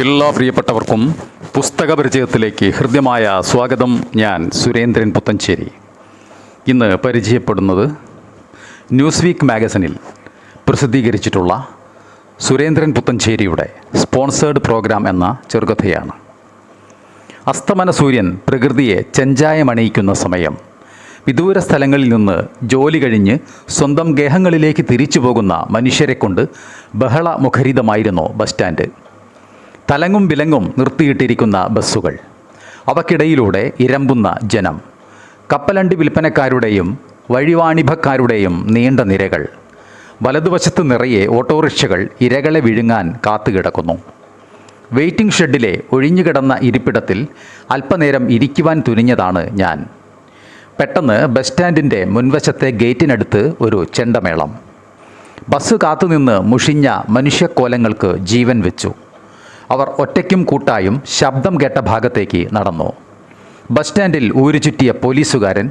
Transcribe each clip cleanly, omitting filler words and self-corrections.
എല്ലാ പ്രിയപ്പെട്ടവർക്കും പുസ്തക പരിചയത്തിലേക്ക് ഹൃദ്യമായ സ്വാഗതം. ഞാൻ സുരേന്ദ്രൻ പുത്തഞ്ചേരി. ഇന്ന് പരിചയപ്പെടുന്നത് ന്യൂസ് വീക്ക് മാഗസിനിൽ പ്രസിദ്ധീകരിച്ചിട്ടുള്ള സുരേന്ദ്രൻ പുത്തഞ്ചേരിയുടെ സ്പോൺസേഡ് പ്രോഗ്രാം എന്ന ചെറുകഥയാണ്. അസ്തമന സൂര്യൻ പ്രകൃതിയെ ചെഞ്ചായമണിയിക്കുന്ന സമയം. വിദൂര സ്ഥലങ്ങളിൽ നിന്ന് ജോലി കഴിഞ്ഞ് സ്വന്തം ഗേഹങ്ങളിലേക്ക് തിരിച്ചു പോകുന്ന മനുഷ്യരെ കൊണ്ട് ബഹളമുഖരിതമായിരുന്നു ബസ് സ്റ്റാൻഡ്. തലങ്ങും വിലങ്ങും നിർത്തിയിട്ടിരിക്കുന്ന ബസ്സുകൾ, അവക്കിടയിലൂടെ ഇരമ്പുന്ന ജനം, കപ്പലണ്ടി വിൽപ്പനക്കാരുടെയും വഴിവാണിഭക്കാരുടെയും നീണ്ട നിരകൾ. വലതുവശത്ത് നിറയെ ഓട്ടോറിക്ഷകൾ ഇരകളെ വിഴുങ്ങാൻ കാത്തുകിടക്കുന്നു. വെയിറ്റിംഗ് ഷെഡിലെ ഒഴിഞ്ഞുകിടന്ന ഇരിപ്പിടത്തിൽ അല്പനേരം ഇരിക്കുവാൻ തുനിഞ്ഞതാണ് ഞാൻ. പെട്ടെന്ന് ബസ് സ്റ്റാൻഡിൻ്റെ മുൻവശത്തെ ഗേറ്റിനടുത്ത് ഒരു ചെണ്ടമേളം. ബസ് കാത്തുനിന്ന് മുഷിഞ്ഞ മനുഷ്യക്കോലങ്ങൾക്ക് ജീവൻ വെച്ചു. അവർ ഒറ്റയ്ക്കും കൂട്ടായും ശബ്ദം കേട്ട ഭാഗത്തേക്ക് നടന്നു. ബസ് സ്റ്റാൻഡിൽ ഊരുചുറ്റിയ പോലീസുകാരൻ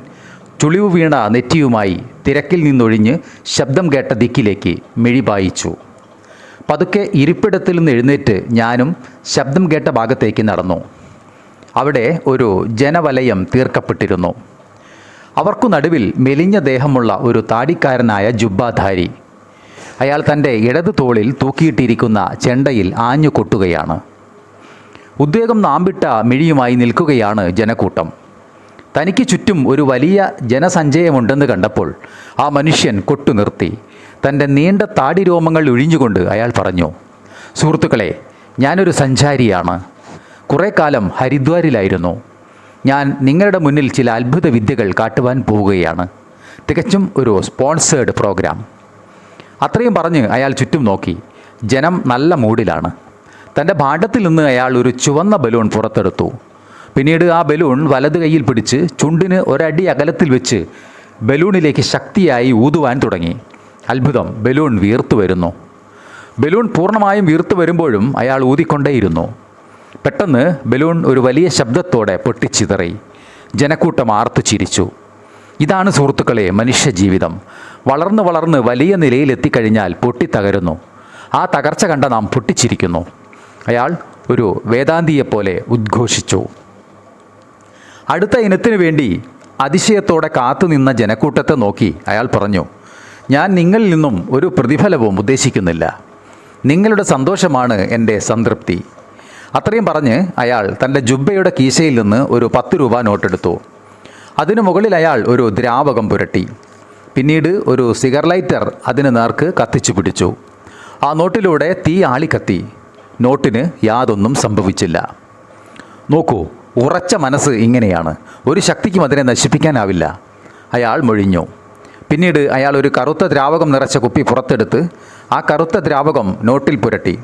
ചുളിവു വീണ നെറ്റിയുമായി തിരക്കിൽ നിന്നൊഴിഞ്ഞ് ശബ്ദം കേട്ട ദിക്കിലേക്ക് മിഴിപായിച്ചു. പതുക്കെ ഇരിപ്പിടത്തിൽ നിന്ന് എഴുന്നേറ്റ് ഞാനും ശബ്ദം കേട്ട ഭാഗത്തേക്ക് നടന്നു. അവിടെ ഒരു ജനവലയം തീർക്കപ്പെട്ടിരുന്നു. അവർക്കു നടുവിൽ മെലിഞ്ഞ ദേഹമുള്ള ഒരു താടിക്കാരനായ ജുബ്ബാധാരി. അയാൾ തൻ്റെ ഇടതു തോളിൽ തൂക്കിയിട്ടിരിക്കുന്ന ചെണ്ടയിൽ ആഞ്ഞു കൊട്ടുകയാണ്. ഉദ്വേഗം നാമ്പിട്ട മിഴിയുമായി നിൽക്കുകയാണ് ജനക്കൂട്ടം. തനിക്ക് ചുറ്റും ഒരു വലിയ ജനസഞ്ചയമുണ്ടെന്ന് കണ്ടപ്പോൾ ആ മനുഷ്യൻ കൊട്ടു നിർത്തി. തൻ്റെ നീണ്ട താടി രോമങ്ങൾ ഒഴിഞ്ഞുകൊണ്ട് അയാൾ പറഞ്ഞു, സുഹൃത്തുക്കളെ, ഞാനൊരു സഞ്ചാരിയാണ്. കുറേ കാലം ഹരിദ്വാരിലായിരുന്നു. ഞാൻ നിങ്ങളുടെ മുന്നിൽ ചില അത്ഭുത വിദ്യകൾ കാട്ടുവാൻ പോവുകയാണ്. തികച്ചും ഒരു സ്പോൺസേഡ് പ്രോഗ്രാം. അത്രയും പറഞ്ഞ് അയാൾ ചുറ്റും നോക്കി. ജനം നല്ല മൂഡിലാണ്. തൻ്റെ ഭാണ്ഡത്തിൽ നിന്ന് അയാൾ ഒരു ചുവന്ന ബലൂൺ പുറത്തെടുത്തു. പിന്നീട് ആ ബലൂൺ വലത് കൈയിൽ പിടിച്ച് ചുണ്ടിന് ഒരടി അകലത്തിൽ വെച്ച് ബലൂണിലേക്ക് ശക്തിയായി ഊതുവാൻ തുടങ്ങി. അത്ഭുതം, ബലൂൺ വീർത്തു വരുന്നു. ബലൂൺ പൂർണ്ണമായും വീർത്തു വരുമ്പോഴും അയാൾ ഊതിക്കൊണ്ടേയിരുന്നു. പെട്ടെന്ന് ബലൂൺ ഒരു വലിയ ശബ്ദത്തോടെ പൊട്ടിച്ചിതറി. ജനക്കൂട്ടം ആർത്തു ചിരിച്ചു. ഇതാണ് സുഹൃത്തുക്കളെ മനുഷ്യജീവിതം. വളർന്ന് വളർന്ന് വലിയ നിലയിലെത്തിക്കഴിഞ്ഞാൽ പൊട്ടിത്തകരുന്നു. ആ തകർച്ച കണ്ട നാം പൊട്ടിച്ചിരിക്കുന്നു. അയാൾ ഒരു വേദാന്തിയെപ്പോലെ ഉദ്ഘോഷിച്ചു. അടുത്ത ഇനത്തിനു വേണ്ടി അതിശയത്തോടെ കാത്തുനിന്ന ജനക്കൂട്ടത്തെ നോക്കി അയാൾ പറഞ്ഞു, ഞാൻ നിങ്ങളിൽ നിന്നും ഒരു പ്രതിഫലവും ഉദ്ദേശിക്കുന്നില്ല. നിങ്ങളുടെ സന്തോഷമാണ് എൻ്റെ സംതൃപ്തി. അത്രയും പറഞ്ഞ് അയാൾ തൻ്റെ ജുബ്ബയുടെ കീശയിൽ നിന്ന് ഒരു 10 രൂപ നോട്ടെടുത്തു. അതിനു മുകളിൽ അയാൾ ഒരു ദ്രാവകം പുരട്ടി. പിന്നീട് ഒരു സിഗർ ലൈറ്റർ അതിന് നേർക്ക് കത്തിച്ചു പിടിച്ചു. ആ നോട്ടിലൂടെ തീ ആളിക്കത്തി. നോട്ടിന് യാതൊന്നും സംഭവിച്ചില്ല. നോക്കൂ, ഉറച്ച മനസ്സ് ഇങ്ങനെയാണ്. ഒരു ശക്തിക്കും അതിനെ നശിപ്പിക്കാനാവില്ല. അയാൾ മൊഴിഞ്ഞു. പിന്നീട് അയാൾ ഒരു കറുത്ത ദ്രാവകം നിറച്ച കുപ്പി പുറത്തെടുത്ത് ആ കറുത്ത ദ്രാവകം നോട്ടിൽ പുരട്ടി.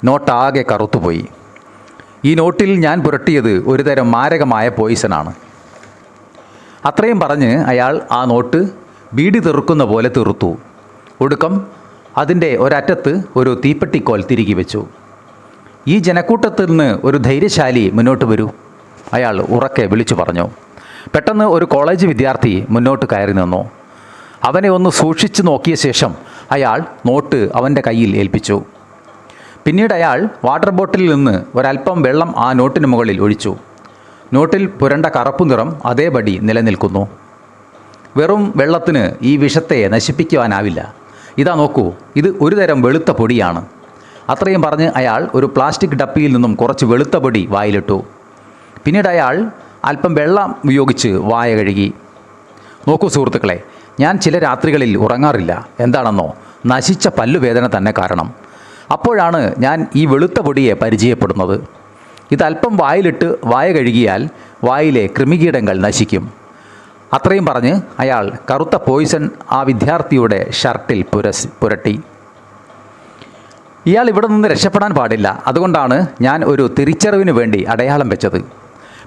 നോട്ടാകെ കറുത്തുപോയി. ഈ നോട്ടിൽ ഞാൻ പുരട്ടിയത് ഒരുതരം മാരകമായ പോയിസനാണ്. അത്രയും പറഞ്ഞ് അയാൾ ആ നോട്ട് ബീഡി തെറുക്കുന്ന പോലെ തെറുത്തു. ഒടുക്കം അതിൻ്റെ ഒരറ്റത്ത് ഒരു തീപ്പെട്ടിക്കോൽ തിരികെ വെച്ചു. ഈ ജനക്കൂട്ടത്തിൽ നിന്ന് ഒരു ധൈര്യശാലി മുന്നോട്ട് വരൂ, അയാൾ ഉറക്കെ വിളിച്ചു പറഞ്ഞു. പെട്ടെന്ന് ഒരു കോളേജ് വിദ്യാർത്ഥി മുന്നോട്ട് കയറി നിന്നു. അവനെ ഒന്ന് സൂക്ഷിച്ചു നോക്കിയ ശേഷം അയാൾ നോട്ട് അവൻ്റെ കയ്യിൽ ഏൽപ്പിച്ചു. പിന്നീട് അയാൾ വാട്ടർ ബോട്ടിലിൽ നിന്ന് ഒരല്പം വെള്ളം ആ നോട്ടിന് മുകളിൽ ഒഴിച്ചു. നോട്ടിൽ പുരണ്ട കറുപ്പു നിറം അതേപടി നിലനിൽക്കുന്നു. വെറും വെള്ളത്തിന് ഈ വിഷത്തെ നശിപ്പിക്കുവാനാവില്ല. ഇതാ നോക്കൂ, ഇത് ഒരുതരം വെളുത്ത പൊടിയാണ്. അത്രയും പറഞ്ഞ് അയാൾ ഒരു പ്ലാസ്റ്റിക് ഡപ്പിയിൽ നിന്നും കുറച്ച് വെളുത്ത പൊടി വായിലിട്ടു. പിന്നീട് അയാൾ അല്പം വെള്ളം ഉപയോഗിച്ച് വായ കഴുകി. നോക്കൂ സുഹൃത്തുക്കളെ, ഞാൻ ചില രാത്രികളിൽ ഉറങ്ങാറില്ല. എന്താണെന്നോ, നശിച്ച പല്ലുവേദന തന്നെ കാരണം. അപ്പോഴാണ് ഞാൻ ഈ വെളുത്ത പൊടിയെ പരിചയപ്പെടുന്നത്. ഇതല്പം വായിലിട്ട് വായ കഴുകിയാൽ വായിലെ കൃമികീടങ്ങൾ നശിക്കും. അത്രയും പറഞ്ഞ് അയാൾ കറുത്ത പോയിസൺ ആ വിദ്യാർത്ഥിയുടെ ഷർട്ടിൽ പുരട്ടി. ഇയാൾ ഇവിടെ നിന്ന് രക്ഷപ്പെടാൻ പാടില്ല. അതുകൊണ്ടാണ് ഞാൻ ഒരു തിരിച്ചറിവിന് വേണ്ടി അടയാളം വെച്ചത്.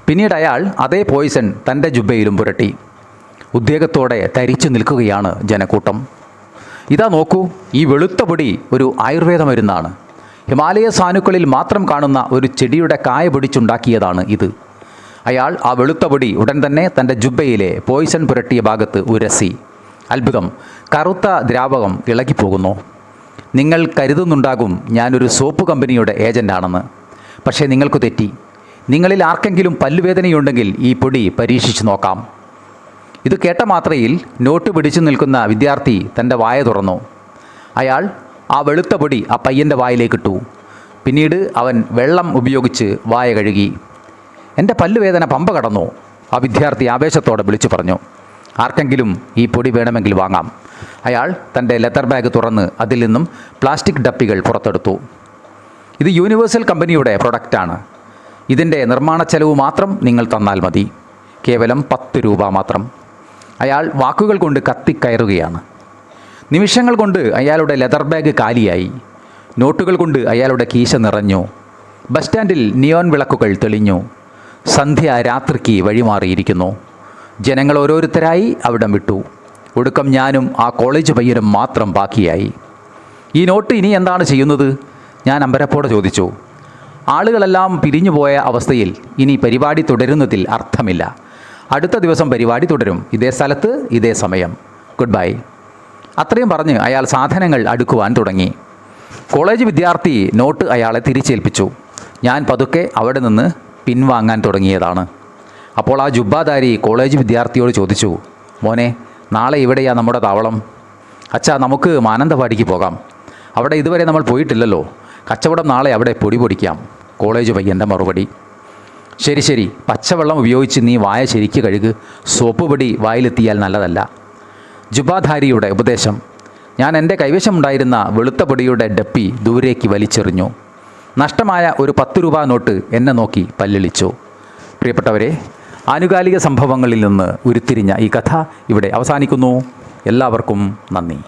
പിന്നീട് അയാൾ അതേ പോയിസൺ തൻ്റെ ജുബ്ബയിലും പുരട്ടി. ഉദ്വേഗത്തോടെ തരിച്ചു നിൽക്കുകയാണ് ജനക്കൂട്ടം. ഇതാ നോക്കൂ, ഈ വെളുത്ത പൊടി ഒരു ആയുർവേദ മരുന്നാണ്. ഹിമാലയ സാനുക്കളിൽ മാത്രം കാണുന്ന ഒരു ചെടിയുടെ കായ പൊടിച്ചുണ്ടാക്കിയതാണ് ഇത്. അയാൾ ആ വെളുത്ത പൊടി ഉടൻ തന്നെ തൻ്റെ ജുബ്ബയിലെ പോയിസൺ പുരട്ടിയ ഭാഗത്ത് ഉരസി. അത്ഭുതം, കറുത്ത ദ്രാവകം ഇളകിപ്പോകുന്നു. നിങ്ങൾ കരുതുന്നുണ്ടാകും ഞാനൊരു സോപ്പ് കമ്പനിയുടെ ഏജൻ്റാണെന്ന്. പക്ഷേ നിങ്ങൾക്ക് തെറ്റി. നിങ്ങളിൽ ആർക്കെങ്കിലും പല്ലുവേദനയുണ്ടെങ്കിൽ ഈ പൊടി പരീക്ഷിച്ച് നോക്കാം. ഇത് കേട്ട മാത്രയിൽ നോട്ട് പിടിച്ചു നിൽക്കുന്ന വിദ്യാർത്ഥി തൻ്റെ വായ തുറന്നു. അയാൾ ആ വെളുത്ത പൊടി ആ പയ്യൻ്റെ വായിലേക്കിട്ടു. പിന്നീട് അവൻ വെള്ളം ഉപയോഗിച്ച് വായ കഴുകി. എൻ്റെ പല്ലുവേദന പമ്പ കടന്നു, ആ വിദ്യാർത്ഥി ആവേശത്തോടെ വിളിച്ചു പറഞ്ഞു. ആർക്കെങ്കിലും ഈ പൊടി വേണമെങ്കിൽ വാങ്ങാം. അയാൾ തൻ്റെ ലെതർ ബാഗ് തുറന്ന് അതിൽ നിന്നും പ്ലാസ്റ്റിക് ഡപ്പികൾ പുറത്തെടുത്തു. ഇത് യൂണിവേഴ്സൽ കമ്പനിയുടെ പ്രൊഡക്റ്റാണ്. ഇതിൻ്റെ നിർമ്മാണ ചെലവ് മാത്രം നിങ്ങൾ തന്നാൽ മതി. കേവലം 10 രൂപ മാത്രം. അയാൾ വാക്കുകൾ കൊണ്ട് കത്തിക്കയറുകയാണ്. നിമിഷങ്ങൾ കൊണ്ട് അയാളുടെ ലെതർ ബാഗ് കാലിയായി. നോട്ടുകൾ കൊണ്ട് അയാളുടെ കീശ നിറഞ്ഞു. ബസ് സ്റ്റാൻഡിൽ നിയോൺ വിളക്കുകൾ തെളിഞ്ഞു. സന്ധ്യ രാത്രിക്ക് വഴിമാറിയിരിക്കുന്നു. ജനങ്ങൾ ഓരോരുത്തരായി അവിടം വിട്ടു. ഒടുക്കം ഞാനും ആ കോളേജ് പയ്യനും മാത്രം ബാക്കിയായി. ഈ നോട്ട് ഇനി എന്താണ് ചെയ്യുന്നത്? ഞാൻ അമ്പരപ്പോടെ ചോദിച്ചു. ആളുകളെല്ലാം പിരിഞ്ഞുപോയ അവസ്ഥയിൽ ഇനി പരിപാടി തുടരുന്നതിൽ അർത്ഥമില്ല. അടുത്ത ദിവസം പരിപാടി തുടരും, ഇതേ സ്ഥലത്ത് ഇതേ സമയം. Good bye. അത്രയും പറഞ്ഞ് അയാൾ സാധനങ്ങൾ അടുക്കുവാൻ തുടങ്ങി. കോളേജ് വിദ്യാർത്ഥി നോട്ട് അയാളെ തിരിച്ചേൽപ്പിച്ചു. ഞാൻ പതുക്കെ അവിടെ നിന്ന് പിൻവാങ്ങാൻ തുടങ്ങിയതാണ്. അപ്പോൾ ആ ജുബ്ബാധാരി കോളേജ് വിദ്യാർത്ഥിയോട് ചോദിച്ചു, മോനെ, നാളെ ഇവിടെയാ നമ്മുടെ താവളം? അച്ഛാ, നമുക്ക് മാനന്തവാടിക്ക് പോകാം. അവിടെ ഇതുവരെ നമ്മൾ പോയിട്ടില്ലല്ലോ. കച്ചവടം നാളെ അവിടെ പൊടി പൊടിക്കാം. കോളേജ് പയ്യൻ്റെ മറുപടി. ശരി ശരി, പച്ചവെള്ളം ഉപയോഗിച്ച് നീ വായ ശരിക്ക് കഴുക്. സോപ്പ് പൊടി വായിലെത്തിയാൽ നല്ലതല്ല. ജുബ്ബാധാരിയുടെ ഉപദേശം. ഞാൻ എൻ്റെ കൈവശമുണ്ടായിരുന്ന വെളുത്ത പൊടിയുടെ ഡപ്പി ദൂരേക്ക് വലിച്ചെറിഞ്ഞു. നഷ്ടമായ ഒരു 10 രൂപ നോട്ട് എന്നെ നോക്കി പല്ലിളിച്ചു. പ്രിയപ്പെട്ടവരെ, ആനുകാലിക സംഭവങ്ങളിൽ നിന്ന് ഉരുത്തിരിഞ്ഞ ഈ കഥ ഇവിടെ അവസാനിക്കുന്നു. എല്ലാവർക്കും നന്ദി.